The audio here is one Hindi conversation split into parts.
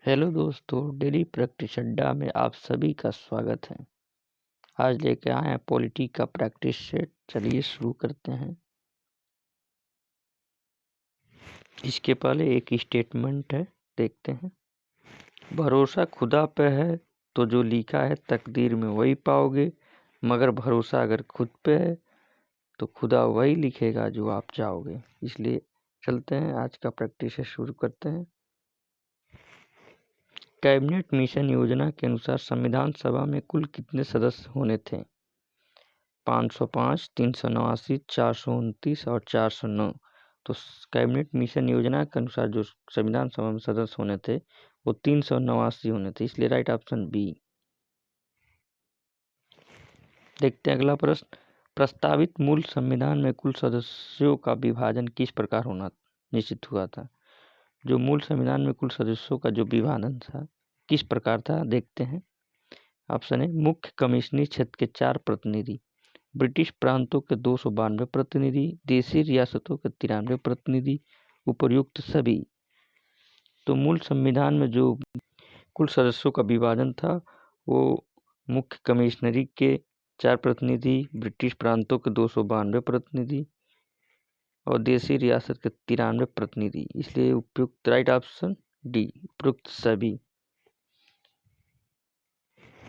हेलो दोस्तों, डेली प्रैक्टिस अड्डा में आप सभी का स्वागत है। आज लेके आए हैं पॉलिटी का प्रैक्टिस सेट। चलिए शुरू करते हैं। इसके पहले एक स्टेटमेंट है, देखते हैं। भरोसा खुदा पे है तो जो लिखा है तकदीर में वही पाओगे, मगर भरोसा अगर खुद पे है तो खुदा वही लिखेगा जो आप चाहोगे। इसलिए चलते हैं, आज का प्रैक्टिस शुरू करते हैं। कैबिनेट मिशन योजना के अनुसार संविधान सभा में कुल कितने सदस्य होने थे? 505, 389, 429 और 409। तो कैबिनेट मिशन योजना के अनुसार जो संविधान सभा में सदस्य होने थे वो 389 होने थे, इसलिए राइट ऑप्शन बी। देखते हैं अगला प्रश्न। प्रस्तावित मूल संविधान में कुल सदस्यों का विभाजन किस प्रकार होना निश्चित हुआ था? जो मूल संविधान में कुल सदस्यों का जो विभाजन था किस प्रकार था, देखते हैं। ऑप्शन है, मुख्य कमिश्नरी क्षेत्र के 4 प्रतिनिधि, ब्रिटिश प्रांतों के 292 प्रतिनिधि, देशी रियासतों के 93 प्रतिनिधि, उपर्युक्त सभी। तो मूल संविधान में जो कुल सदस्यों का विभाजन था वो मुख्य कमिश्नरी के 4 प्रतिनिधि, ब्रिटिश प्रांतों के 292 प्रतिनिधि और देशी रियासत के 93 प्रतिनिधि, इसलिए उपयुक्त राइट ऑप्शन डी, उपयुक्त सभी।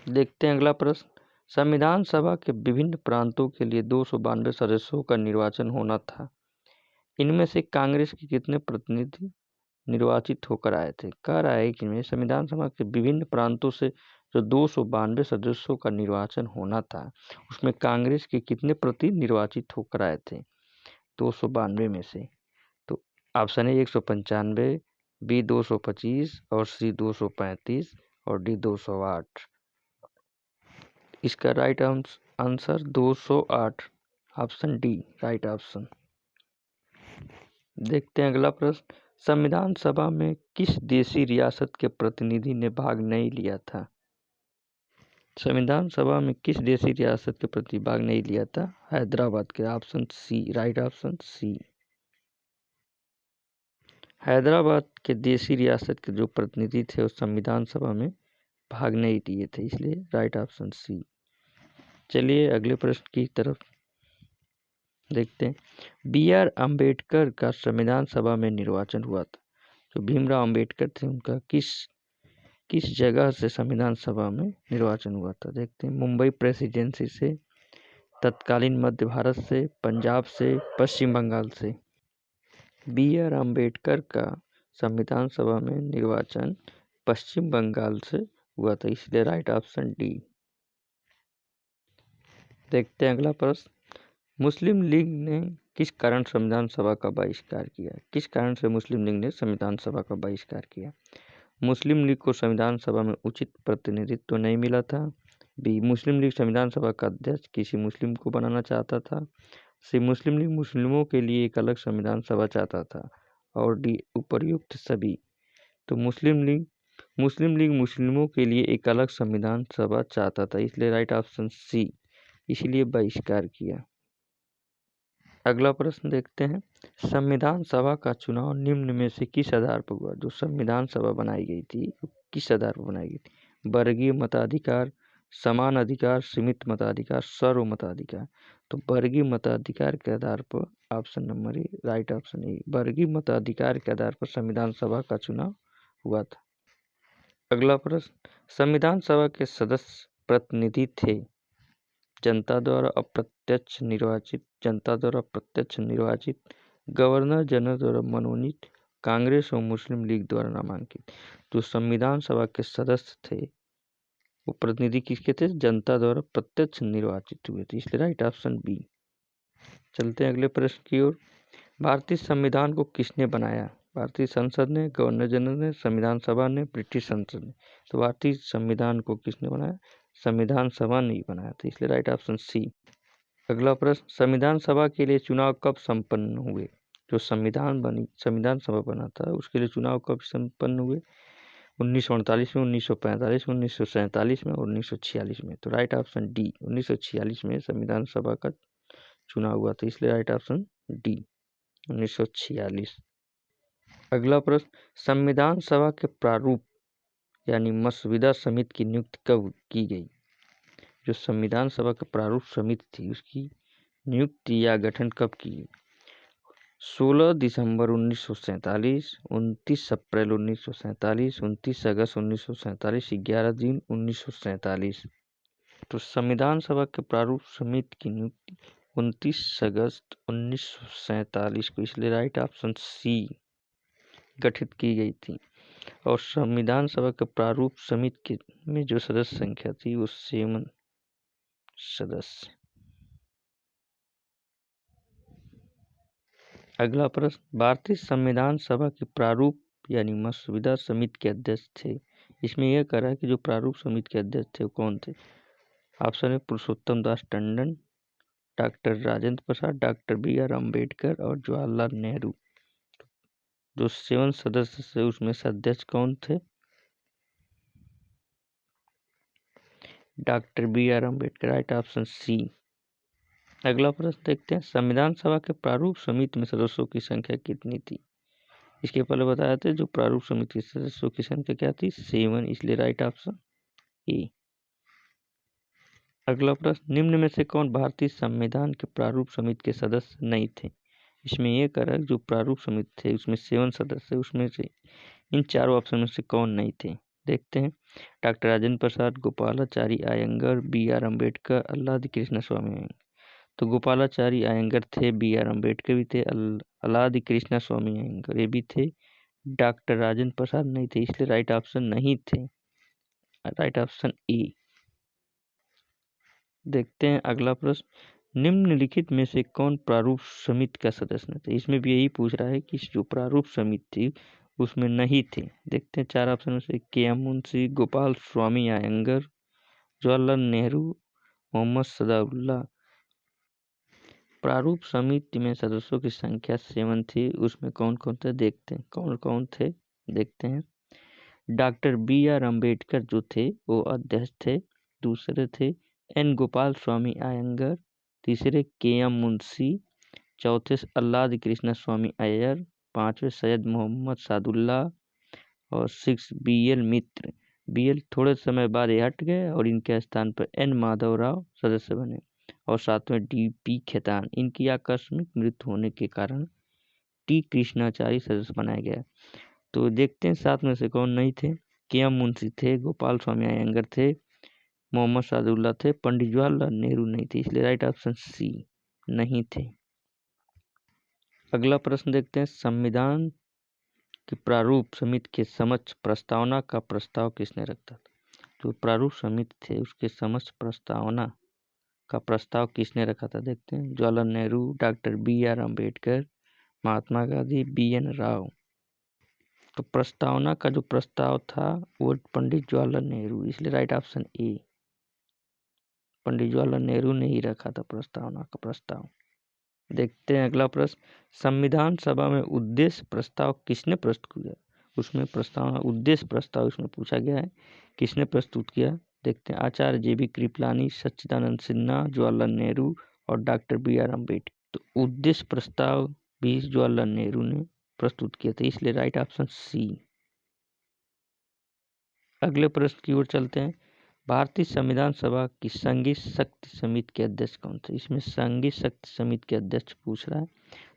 देखते हैं अगला प्रश्न। संविधान सभा के विभिन्न प्रांतों के लिए 292 सदस्यों का निर्वाचन होना था। इनमें से कांग्रेस के कितने प्रतिनिधि निर्वाचित होकर आए थे? कह रहा है कि संविधान सभा के विभिन्न प्रांतों से जो 292 सदस्यों का निर्वाचन होना था उसमें कांग्रेस के कितने प्रतिनिधि निर्वाचित होकर आए थे 292 में से? तो ऑप्शन है 195, बी 225 और सी 235 और डी 208। इसका right answer 208, option D right option. देखते हैं अगला प्रश्न। संविधान सभा में किस देशी रियासत के प्रतिनिधि ने भाग नहीं लिया था? संविधान सभा में किस देशी रियासत के प्रतिनिधि भाग नहीं लिया था? हैदराबाद के, option C right option C. Hyderabad के देशी रियासत के जो प्रतिनिधि थे उस संविधान सभा में भाग नहीं लिए थे, इसलिए राइट ऑप्शन सी। चलिए अगले प्रश्न की तरफ देखते हैं। बी आर अम्बेडकर का संविधान सभा में निर्वाचन हुआ था। जो भीमराव अम्बेडकर थे उनका किस जगह से संविधान सभा में निर्वाचन हुआ था? देखते हैं। मुंबई प्रेसिडेंसी से, तत्कालीन मध्य भारत से, पंजाब से, पश्चिम बंगाल से। बी आर अम्बेडकर का संविधान सभा में निर्वाचन पश्चिम बंगाल से हुआ था, इसलिए राइट ऑप्शन डी। देखते हैं अगला प्रश्न। मुस्लिम लीग ने किस कारण संविधान सभा का बहिष्कार किया? किस कारण से मुस्लिम लीग ने संविधान सभा का बहिष्कार किया? मुस्लिम लीग को संविधान सभा में उचित प्रतिनिधित्व नहीं मिला था, बी मुस्लिम लीग संविधान सभा का अध्यक्ष किसी मुस्लिम को बनाना चाहता था, सी मुस्लिम लीग मुस्लिमों के लिए एक अलग संविधान सभा चाहता था और डी उपर्युक्त सभी। तो मुस्लिम लीग मुस्लिमों के लिए एक अलग संविधान सभा चाहता था, इसलिए राइट ऑप्शन सी, इसीलिए बहिष्कार किया। अगला प्रश्न देखते हैं। संविधान सभा का चुनाव निम्न में से किस आधार पर हुआ? जो संविधान सभा बनाई गई थी किस आधार पर बनाई गई थी? वर्गीय मताधिकार, समान अधिकार, सीमित मताधिकार, सर्व मताधिकार। तो वर्गीय मताधिकार के आधार पर option number A right option A, वर्गीय मताधिकार के आधार पर संविधान सभा का चुनाव हुआ था। अगला प्रश्न। संविधान सभा के सदस्य प्रतिनिधि थे जनता द्वारा अप्रत्यक्ष निर्वाचित, गवर्नर जनरल द्वारा मनोनीत, कांग्रेस और मुस्लिम लीग द्वारा नामांकित। जो संविधान सभा के सदस्य थे वो प्रतिनिधि किसके थे? जनता द्वारा प्रत्यक्ष निर्वाचित हुए थे, इसलिए राइट ऑप्शन बी। चलते हैं अगले प्रश्न की ओर। भारतीय संविधान को किसने बनाया? भारतीय संसद ने, गवर्नर जनरल ने, संविधान सभा ने, ब्रिटिश संसद ने। तो भारतीय संविधान को किसने बनाया? संविधान सभा ने बनाया था, इसलिए राइट ऑप्शन सी। अगला प्रश्न। संविधान सभा के लिए चुनाव कब संपन्न हुए? जो संविधान सभा बना था उसके लिए चुनाव कब संपन्न हुए? 1948 में, 1945 में, 1947 में और 1946 में। तो राइट ऑप्शन डी, 1946 में संविधान सभा का चुनाव हुआ था, इसलिए राइट ऑप्शन डी 1946। अगला प्रश्न। संविधान सभा के प्रारूप यानी मसविदा समिति की नियुक्ति कब की गई? जो संविधान सभा का प्रारूप समिति थी उसकी नियुक्ति या गठन कब की गई? 16 दिसंबर 1947, 29 अप्रैल 1947, 29 अगस्त 1947, 11 जून 1947। तो संविधान सभा के प्रारूप समिति की नियुक्ति 29 अगस्त 1947 को, इसलिए राइट ऑप्शन सी, गठित की गई थी। और संविधान सभा के प्रारूप समिति में जो सदस्य संख्या थी वो 7 सदस्य। अगला प्रश्न, भारतीय संविधान सभा के प्रारूप यानी मसविदा समिति के अध्यक्ष थे। इसमें यह कह रहा है कि जो प्रारूप समिति के अध्यक्ष थे वो कौन थे? ऑप्शन है पुरुषोत्तम दास टंडन, डॉक्टर राजेंद्र प्रसाद, डॉक्टर BR अम्बेडकर और जवाहरलाल नेहरू। जो 7 सदस्य थे उसमें से अध्यक्ष कौन थे? Doctor BR Ambedkar, right option C. अगला प्रश्न देखते हैं, संविधान सभा के प्रारूप समिति में सदस्यों की संख्या कितनी थी? इसके पहले बताया था जो प्रारूप समिति के सदस्यों की संख्या क्या थी? 7, इसलिए राइट ऑप्शन ए। अगला प्रश्न, निम्न में से कौन भारतीय संविधान के प्रारूप समिति के सदस्य नहीं थे? इसमें यह कह रहा है जो प्रारूप समिति थे उसमें 7 सदस्य, उसमें से इन चारों ऑप्शन में से कौन नहीं थे? देखते हैं, डॉक्टर राजेंद्र प्रसाद, गोपालाचारी अयंगर, BR अम्बेडकर, अल्लादी कृष्ण स्वामी अयंगर। तो गोपालाचारी अयंगर थे, BR अम्बेडकर भी थे, अल्लादी कृष्ण स्वामी अयंगर ये भी थे, डॉक्टर राजेंद्र प्रसाद नहीं थे, इसलिए राइट ऑप्शन नहीं थे, राइट ऑप्शन ए। देखते हैं अगला प्रश्न, निम्नलिखित में से कौन प्रारूप समिति का सदस्य नहीं थे? इसमें भी यही पूछ रहा है कि जो प्रारूप समिति थी उसमें नहीं थे। देखते हैं 4 ऑप्शन में से, KM मुंशी, गोपाल स्वामी अयंगर, जवाहरलाल नेहरू, मोहम्मद सदाउल्लाह। प्रारूप समिति में सदस्यों की संख्या 7 थी, उसमें कौन कौन थे? देखते हैं कौन कौन थे, देखते हैं। डॉक्टर BR अम्बेडकर जो थे वो अध्यक्ष थे, दूसरे थे N गोपाल स्वामी अयंगर, तीसरे KM मुंशी, चौथे अल्लादी कृष्ण स्वामी अय्यर, 5वें सैयद मोहम्मद सादुल्ला और 6 BL मित्र। BL थोड़े समय बाद ये हट गए और इनके स्थान पर N माधव राव सदस्य बने। और 7वें DP खेतान। इनकी आकस्मिक मृत्यु होने के कारण T कृष्णाचारी सदस्य बनाया गया। तो देखते हैं 7 में से कौन नहीं थे। KM मुंशी थे, गोपाल स्वामी अयंगर थे, मोहम्मद सादुल्ला थे, पंडित जवाहरलाल नेहरू नहीं थे, इसलिए राइट ऑप्शन सी, नहीं थे। अगला प्रश्न देखते हैं, संविधान की प्रारूप समिति के समक्ष प्रस्तावना का प्रस्ताव किसने रखा था? जो प्रारूप समिति थे उसके समक्ष प्रस्तावना का प्रस्ताव किसने रखा था? देखते हैं, Jawaharlal Nehru, doctor BR Ambedkar, Mahatma Gandhi, BN Rao. तो प्रस्तावना का जो प्रस्ताव था वो पंडित जवाहरलाल नेहरू, इसलिए right option A, Pandit Jawaharlal Nehru ने ही रखा था प्रस्तावना का प्रस्ताव। देखते हैं अगला प्रश्न, संविधान सभा में उद्देश्य प्रस्ताव किसने प्रस्तुत किया? उसमें प्रस्तावना उद्देश्य प्रस्ताव उसमें पूछा गया है, किसने प्रस्तुत किया? देखते हैं, आचार्य JB कृपलानी, सच्चिदानंद सिन्हा, जवाहरलाल नेहरू और डॉक्टर BR अम्बेडकर। तो उद्देश्य प्रस्ताव भी जवाहरलाल नेहरू ने प्रस्तुत किया था, इसलिए राइट ऑप्शन सी। अगले प्रश्न की ओर चलते हैं, भारतीय संविधान सभा की संघीय शक्ति समिति के अध्यक्ष कौन थे? इसमें संघीय शक्ति समिति के अध्यक्ष पूछ रहा है,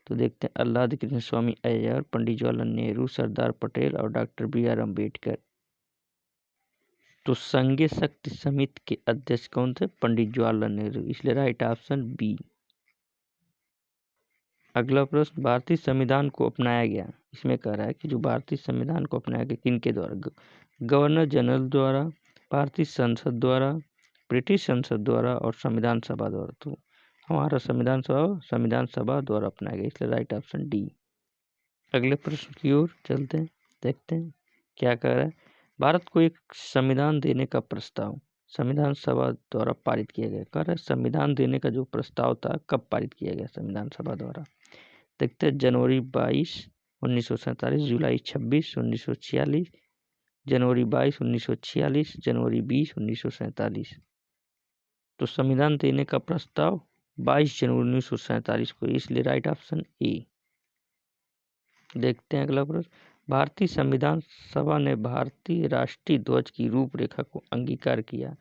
तो देखते हैं, अल्लादी कृष्ण स्वामी अय्यर, पंडित जवाहरलाल नेहरू, सरदार पटेल और डॉक्टर BR अम्बेडकर। तो संघीय शक्ति समिति के अध्यक्ष कौन थे? पंडित जवाहरलाल नेहरू, इसलिए राइट ऑप्शन बी। अगला प्रश्न, भारतीय संविधान को अपनाया गया, इसमें कह रहा है कि जो भारतीय संविधान को अपनाया गया किनके द्वारा? गवर्नर जनरल द्वारा, भारतीय संसद द्वारा, ब्रिटिश संसद द्वारा और संविधान सभा द्वारा। तो हमारा संविधान सभा द्वारा अपनाया गया, इसलिए राइट ऑप्शन डी। अगले प्रश्न की ओर चलते हैं, देखते हैं क्या कह रहा है, भारत को एक संविधान देने का प्रस्ताव संविधान सभा द्वारा पारित किया गया। कह रहा है संविधान देने का जो प्रस्ताव था कब पारित किया गया संविधान सभा द्वारा? देखते हैं, जनवरी 22, 1947, जुलाई 26, 1946, जनवरी 22, 1946, जनवरी 20, 1947। तो संविधान देने का प्रस्ताव 22 जनवरी 1947 को, इसलिए राइट ऑप्शन ए। देखते हैं अगला प्रश्न, भारतीय संविधान सभा ने भारतीय राष्ट्रीय ध्वज की रूपरेखा को अंगीकार किया।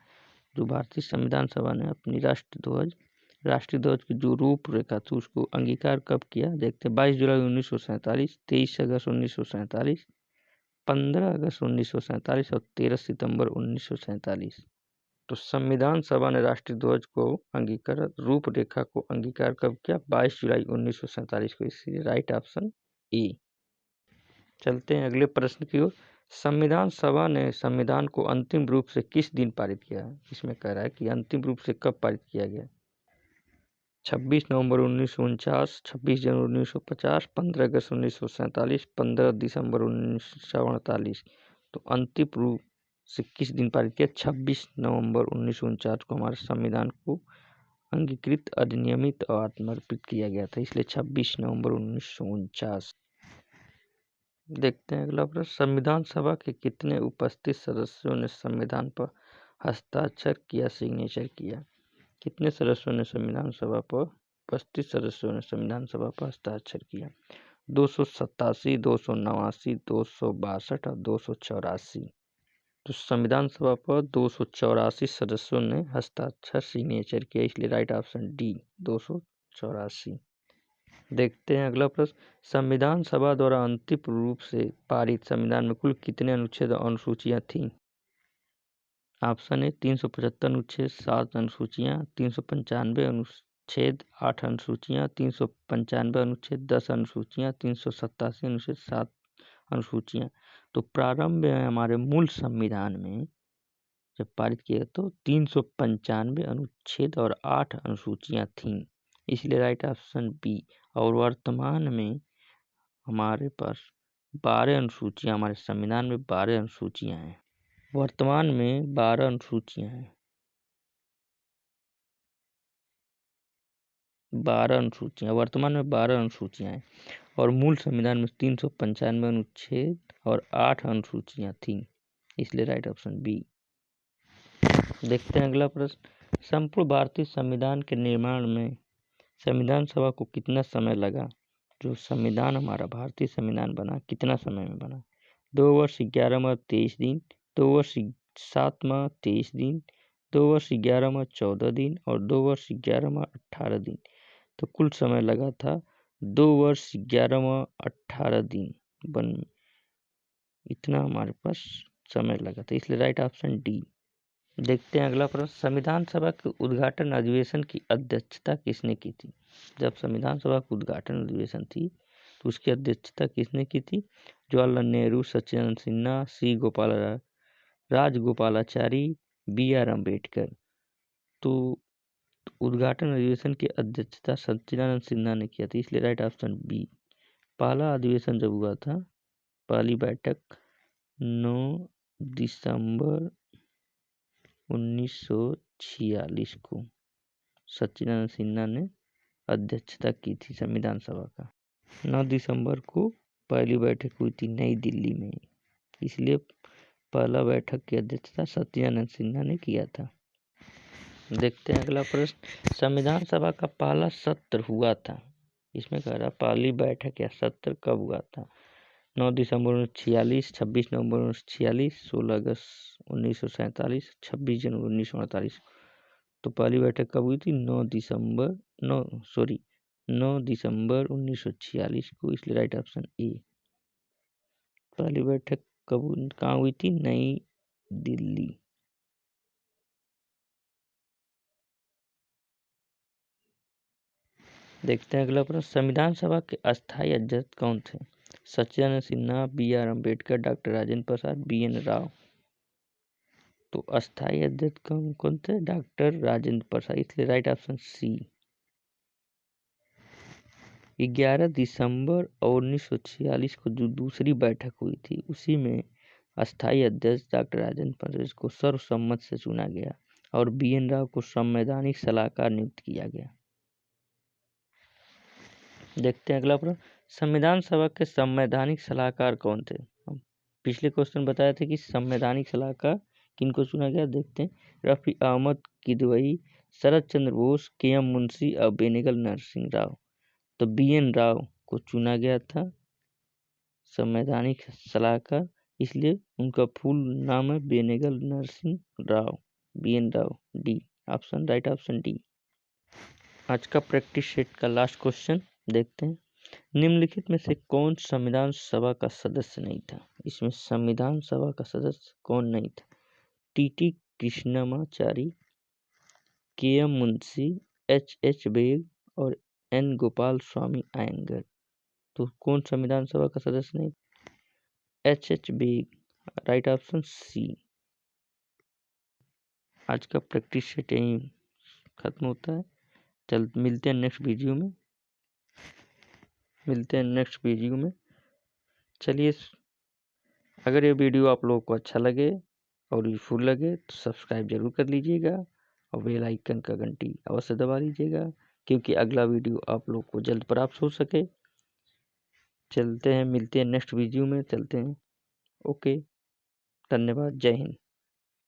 जो भारतीय संविधान सभा ने अपनी राष्ट्रीय ध्वज की जो रूपरेखा थी उसको अंगीकार कब किया, देखते हैं। 22 जुलाई 1947, 23 अगस्त 1947, 15 अगस्त 1947 और 13 सितंबर 1947। तो संविधान सभा ने राष्ट्रीय ध्वज को रूपरेखा को अंगीकार कब किया, 22 जुलाई 1947 को। इसलिए राइट ऑप्शन ए। चलते हैं अगले प्रश्न की ओर। संविधान सभा ने संविधान को अंतिम रूप से किस दिन पारित किया। इसमें कह रहा है कि अंतिम रूप से कब पारित किया गया। 26 नवंबर 1949, 26 जनवरी 1950, 15 अगस्त 1947, 15 दिसंबर 1948। तो अंतिम रूप से किस दिन पारित किया, 26 नवंबर 1949 को हमारे संविधान को अंगीकृत, अधिनियमित और आत्मर्पित किया गया था। इसलिए 26 नवंबर 1949। देखते हैं अगला प्रश्न। संविधान सभा के कितने उपस्थित सदस्यों ने संविधान पर हस्ताक्षर किया, सिग्नेचर किया। कितने सदस्यों ने संविधान सभा पर, उपस्थित सदस्यों ने संविधान सभा पर हस्ताक्षर किया। 287, 289, 262 और 284। तो संविधान सभा पर 284 सदस्यों ने हस्ताक्षर, सिग्नेचर किया। इसलिए राइट ऑप्शन डी, 284। देखते हैं अगला प्रश्न। संविधान सभा द्वारा अंतिम रूप से पारित संविधान में कुल कितने अनुच्छेद और अनुसूचियां थीं। ऑप्शन ए 375 अनुच्छेद, 7 अनुसूचियां, 395 अनुच्छेद, 8 अनुसूचियां, 395 अनुच्छेद, 10 अनुसूचियां, 387 अनुच्छेद, 7 अनुसूचियां। तो प्रारंभ में हमारे मूल संविधान में जब पारित किया तो 395 अनुच्छेद और 8 अनुसूचियां थीं। इसलिए राइट ऑप्शन बी। और वर्तमान में हमारे पास 12 अनुसूचियां, हमारे संविधान में 12 अनुसूचियां हैं। वर्तमान में 12 अनुसूचियां हैं। 12 अनुसूचियां वर्तमान में 12 अनुसूचियां हैं और मूल संविधान में 395 अनुच्छेद और 8 अनुसूचियां थीं। इसलिए राइट ऑप्शन बी। देखते हैं अगला प्रश्न। संपूर्ण भारतीय संविधान के निर्माण में संविधान सभा को कितना समय लगा। जो संविधान हमारा भारतीय संविधान बना कितना समय में बना। 2 वर्ष 11 माह 23 दिन, 2 वर्ष 7 माह 23 दिन, 2 वर्ष 11 माह 14 दिन और 2 वर्ष 11 माह 18 दिन। तो कुल समय लगा था 2 वर्ष 11 माह 18 दिन बन, इतना हमारे पास समय लगा था। इसलिए राइट ऑप्शन डी। देखते हैं अगला प्रश्न। संविधान सभा के उद्घाटन अधिवेशन की अध्यक्षता किसने की थी। जब संविधान सभा की उद्घाटन अधिवेशन थी तो उसकी अध्यक्षता किसने की थी। जवाहरलाल नेहरू, सचिदानंद सिन्हा, सी गोपाल राजगोपालाचारी, बी आर अम्बेडकर। तो उद्घाटन अधिवेशन की अध्यक्षता सचिदानंद सिन्हा ने किया था। इसलिए राइट ऑप्शन बी। पहला अधिवेशन जब हुआ था, पहली बैठक 9 दिसंबर 1946 को सचिदानंद सिन्हा ने अध्यक्षता की थी संविधान सभा का। 9 दिसंबर को पहली बैठक हुई थी नई दिल्ली में। इसलिए पहला बैठक की अध्यक्षता सचिदानंद सिन्हा ने किया था। देखते हैं अगला प्रश्न। संविधान सभा का पहला सत्र हुआ था। इसमें कह रहा पहली बैठक या सत्र कब हुआ था। 9 दिसंबर 1946, 26 नवंबर 1946, 16 अगस्त 1947, 26 जनवरी 1948। तो पहली बैठक कब हुई थी। 9 दिसंबर 1946 को। इसलिए राइट ऑप्शन ए। पहली बैठक कहाँ हुई थी, नई दिल्ली। देखते हैं अगला प्रश्न। संविधान सभा के अस्थायी अध्यक्ष कौन थे। Sachidanand Sinha, B R Ambedkar, doctor Rajendra Prasad, B N Rao. तो अस्थायी अध्यक्ष कौन थे, डॉक्टर राजेंद्र प्रसाद। इसलिए राइट ऑप्शन सी। 11 दिसंबर 1946 को जो दूसरी बैठक हुई थी उसी में अस्थायी अध्यक्ष डॉक्टर राजेंद्र प्रसाद को सर्वसम्मत से चुना गया और बी एन राव को संवैधानिक सलाहकार नियुक्त किया गया। देखते हैं अगला प्रश्न। संविधान सभा के संवैधानिक सलाहकार कौन थे। हम पिछले क्वेश्चन बताए थे कि संवैधानिक सलाहकार किनको चुना गया। देखते हैं। रफी अहमद किदवई, शरद चंद्र बोस, के एम मुंशी और बेनेगल नरसिंह राव। तो बी एन राव को चुना गया था संवैधानिक सलाहकार, इसलिए उनका फुल नाम है Benegal Narasimha Rao, BN Rao. D option, right option D. आज का प्रैक्टिस सेट का लास्ट क्वेश्चन देखते हैं। निम्नलिखित में से कौन संविधान सभा का सदस्य नहीं था? इसमें संविधान सभा का सदस्य कौन नहीं था? TT Krishnamachari, KM Munshi, HH Baig और N गोपाल स्वामी अयंगर। तो कौन संविधान सभा का सदस्य नहीं? HH Baig, right option C. आज का प्रैक्टिस सेट यहीं खत्म होता है। मिलते हैं नेक्स्ट वीडियो में। चलिए, अगर ये वीडियो आप लोगों को अच्छा लगे और यूजफुल लगे तो सब्सक्राइब जरूर कर लीजिएगा और बेल आइकन का घंटी अवश्य दबा लीजिएगा, क्योंकि अगला वीडियो आप लोग को जल्द प्राप्त हो सके। मिलते हैं नेक्स्ट वीडियो में। ओके, धन्यवाद, जय हिंद।